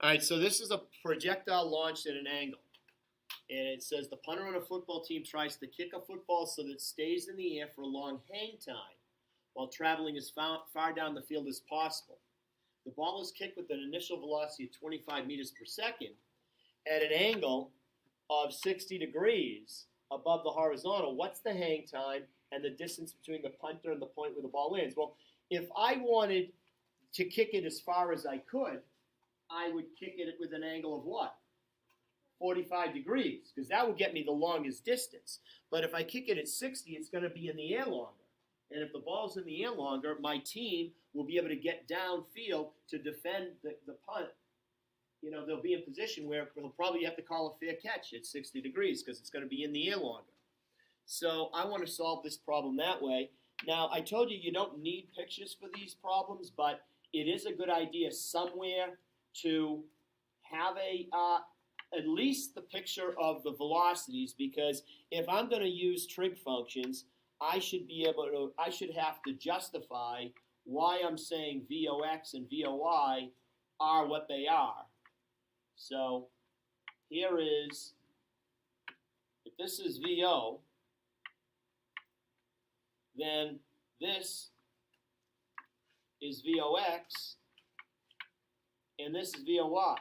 All right, so this is a projectile launched at an angle. And it says the punter on a football team tries to kick a football so that it stays in the air for a long hang time while traveling as far down the field as possible. The ball is kicked with an initial velocity of 25 meters per second at an angle of 60 degrees above the horizontal. What's the hang time and the distance between the punter and the point where the ball lands? Well, if I wanted to kick it as far as I could, I would kick it with an angle of what? 45 degrees, because that would get me the longest distance. But if I kick it at 60, it's going to be in the air longer. And if the ball's in the air longer, my team will be able to get downfield to defend the punt. You know, they'll be in position where they'll probably have to call a fair catch at 60 degrees because it's going to be in the air longer. So I want to solve this problem that way. Now, I told you don't need pictures for these problems, but it is a good idea somewhere to have at least the picture of the velocities, because if I'm going to use trig functions, I should have to justify why I'm saying Vox and Voi are what they are. So here is, if this is Vo, then this is Vox, and this is Voi.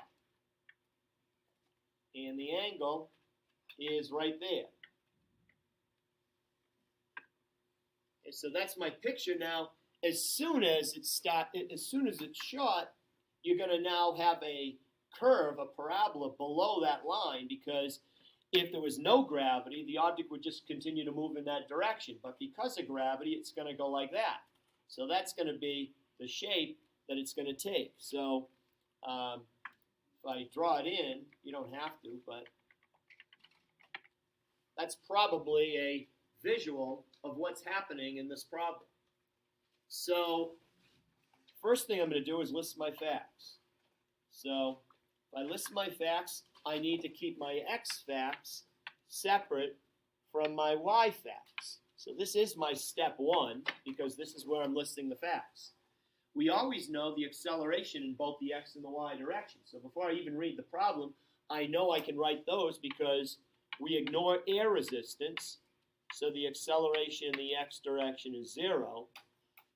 And the angle is right there. Okay, so that's my picture. Now, as soon as it's shot, you're going to now have a curve, a parabola below that line, because if there was no gravity, the object would just continue to move in that direction. But because of gravity, it's going to go like that. So that's going to be the shape that it's going to take. So if I draw it in, you don't have to, but that's probably a visual of what's happening in this problem. So first thing I'm going to do is list my facts. So if I list my facts, I need to keep my x facts separate from my y facts. So this is my step one, because this is where I'm listing the facts. We always know the acceleration in both the x and the y direction. So before I even read the problem, I know I can write those because we ignore air resistance. So the acceleration in the x direction is 0.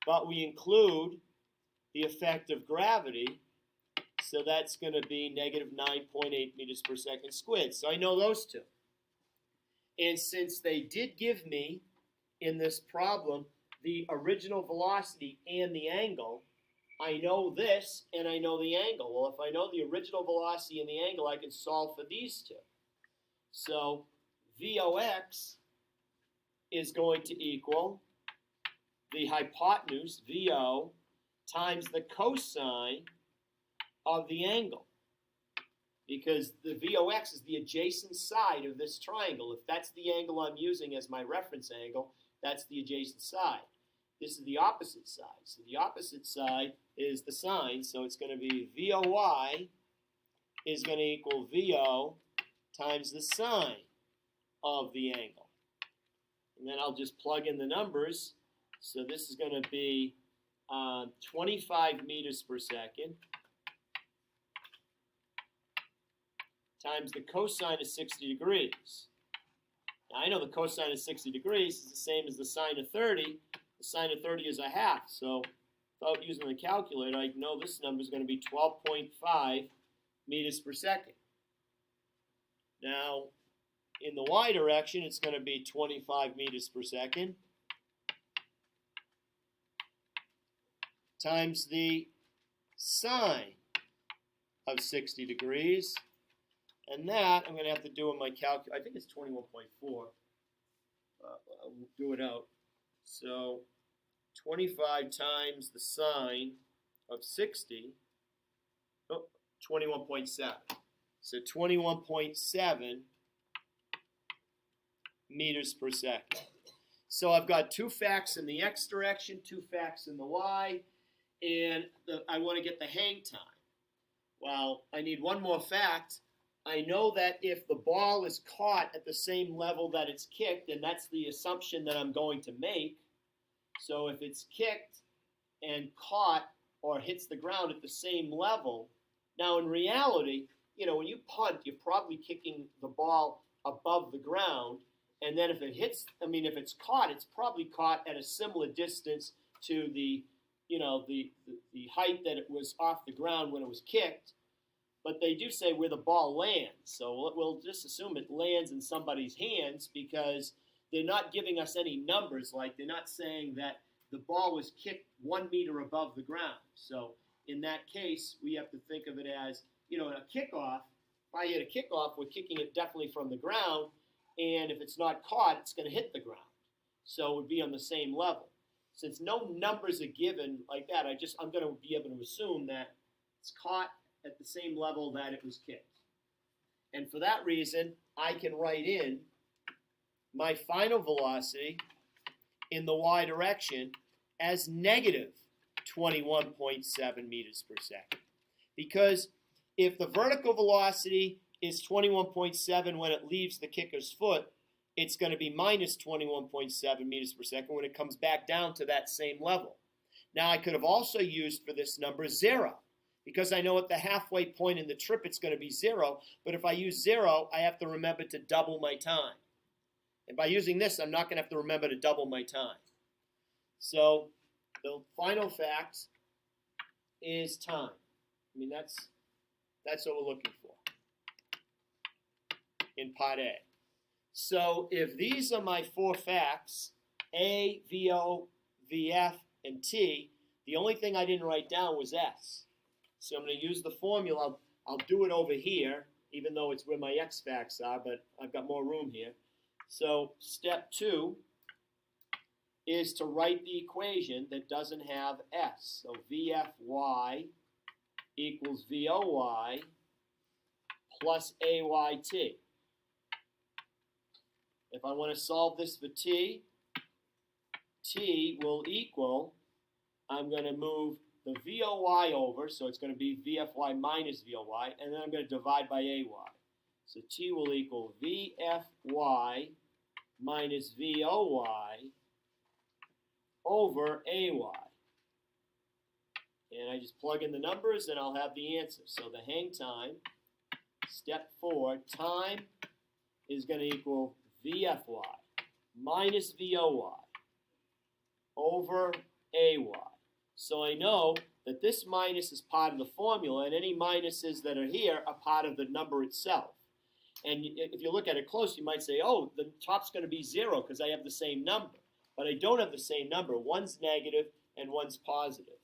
But we include the effect of gravity. So that's going to be negative 9.8 meters per second squared. So I know those two. And since they did give me, in this problem, the original velocity and the angle, I know this and I know the angle. Well, if I know the original velocity and the angle, I can solve for these two. So Vox is going to equal the hypotenuse, Vo, times the cosine of the angle. Because the Vox is the adjacent side of this triangle. If that's the angle I'm using as my reference angle, that's the adjacent side. This is the opposite side. So the opposite side is the sine. So it's going to be Voi is going to equal Vo times the sine of the angle. And then I'll just plug in the numbers. So this is going to be 25 meters per second times the cosine of 60 degrees. Now, I know the cosine of 60 degrees is the same as the sine of 30. The sine of 30 is a half. So without using the calculator, I know this number is going to be 12.5 meters per second. Now, in the y direction, it's going to be 25 meters per second times the sine of 60 degrees. And that I'm going to have to do in my calculator. I think it's 21.4. I'll do it out. So 25 times the sine of 60, 21.7. So 21.7 meters per second. So I've got two facts in the x direction, two facts in the y, and I want to get the hang time. Well, I need one more fact. I know that if the ball is caught at the same level that it's kicked, and that's the assumption that I'm going to make. So if it's kicked and caught or hits the ground at the same level, Now, in reality, when you punt, you're probably kicking the ball above the ground, and then if it's caught, it's probably caught at a similar distance to the height that it was off the ground when it was kicked. But they do say where the ball lands, so we'll just assume it lands in somebody's hands because they're not giving us any numbers. Like, they're not saying that the ball was kicked 1 meter above the ground. So in that case, we have to think of it as, in a kickoff, if I hit a kickoff, we're kicking it definitely from the ground, and if it's not caught, it's going to hit the ground. So it would be on the same level. Since no numbers are given like that, I'm going to be able to assume that it's caught at the same level that it was kicked. And for that reason, I can write in my final velocity in the y direction as negative 21.7 meters per second. Because if the vertical velocity is 21.7 when it leaves the kicker's foot, it's going to be minus 21.7 meters per second when it comes back down to that same level. Now, I could have also used for this number 0, because I know at the halfway point in the trip it's going to be 0, but if I use 0, I have to remember to double my time. And by using this, I'm not going to have to remember to double my time. So the final fact is time. That's what we're looking for in part A. So if these are my 4 facts, A, VO, VF, and T, the only thing I didn't write down was S. So I'm going to use the formula. I'll do it over here, even though it's where my X facts are, but I've got more room here. So step 2 is to write the equation that doesn't have S. So VFY equals VOY plus AYT. If I want to solve this for T, T will equal, I'm going to move the VOY over, so it's going to be VFY minus VOY, and then I'm going to divide by AY. So T will equal VFY minus VOY over AY. And I just plug in the numbers and I'll have the answer. So the hang time, step 4, time is going to equal VFY minus VOY over AY. So I know that this minus is part of the formula, and any minuses that are here are part of the number itself. And if you look at it close, you might say, oh, the top's going to be 0 because I have the same number. But I don't have the same number. One's negative and one's positive.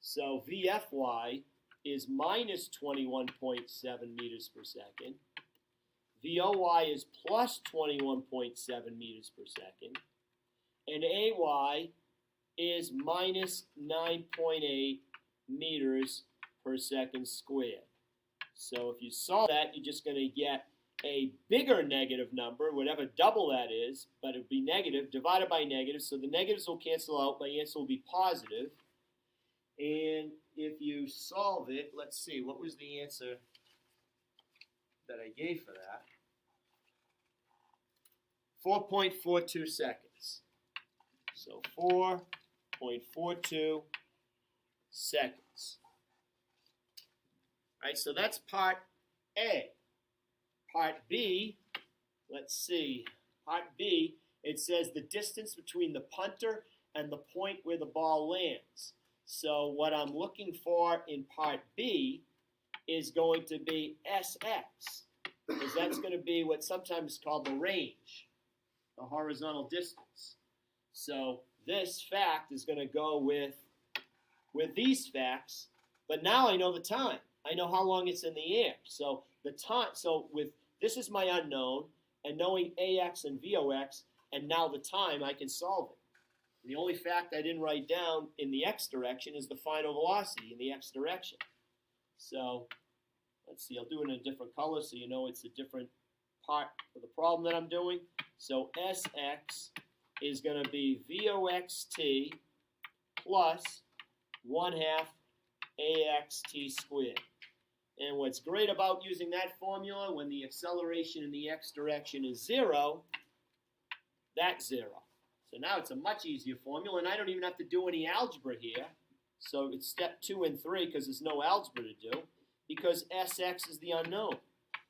So VFY is minus 21.7 meters per second. VOY is plus 21.7 meters per second. And AY is minus 9.8 meters per second squared. So if you solve that, you're just going to get a bigger negative number, whatever double that is, but it would be negative, divided by negative, so the negatives will cancel out, my answer will be positive. And if you solve it, let's see, what was the answer that I gave for that? 4.42 seconds. So 4.42 seconds. All right, so that's part A. Part B, let's see. Part B, it says the distance between the punter and the point where the ball lands. So what I'm looking for in part B is going to be SX, because that's going to be what's sometimes called the range, the horizontal distance. So this fact is going to go with these facts, but now I know the time. I know how long it's in the air. So the time. So with this is my unknown, and knowing AX and VOX, and now the time, I can solve it. The only fact I didn't write down in the X direction is the final velocity in the X direction. So let's see, I'll do it in a different color so you know it's a different part of the problem that I'm doing. So SX is going to be VOXT plus 1/2 AXT squared. And what's great about using that formula, when the acceleration in the X direction is 0, that's 0. So now it's a much easier formula, and I don't even have to do any algebra here. So it's step 2 and 3 because there's no algebra to do, because Sx is the unknown.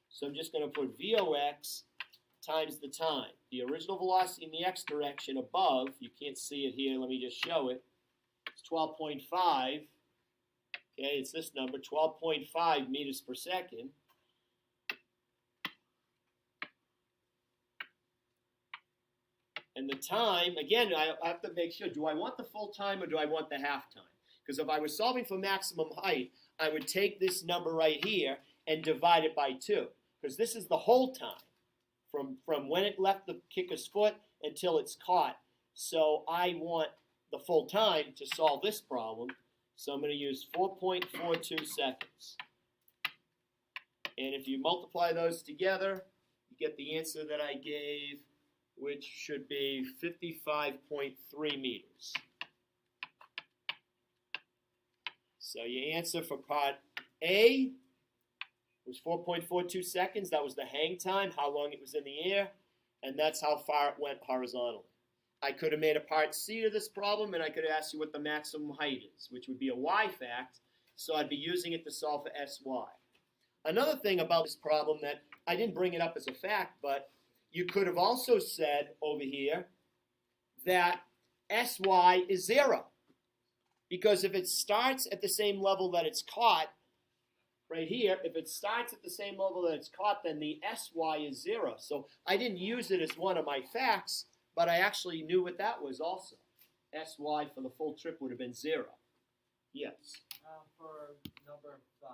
So I'm just going to put Vox times the time. The original velocity in the x direction above, you can't see it here, let me just show it. It's 12.5. Okay, it's this number, 12.5 meters per second. And the time, again, I have to make sure, do I want the full time or do I want the half time? Because if I was solving for maximum height, I would take this number right here and divide it by 2. Because this is the whole time, from when it left the kicker's foot until it's caught. So I want the full time to solve this problem. So I'm going to use 4.42 seconds. And if you multiply those together, you get the answer that I gave, which should be 55.3 meters. So your answer for part A was 4.42 seconds. That was the hang time, how long it was in the air, and that's how far it went horizontally. I could have made a part C to this problem, and I could have asked you what the maximum height is, which would be a y fact, so I'd be using it to solve for Sy. Another thing about this problem that I didn't bring it up as a fact, but you could have also said over here that Sy is 0. Because if it starts at the same level that it's caught, right here, if it starts at the same level that it's caught, then the Sy is 0. So I didn't use it as one of my facts, but I actually knew what that was also. Sy for the full trip would have been 0. Yes? For number 5,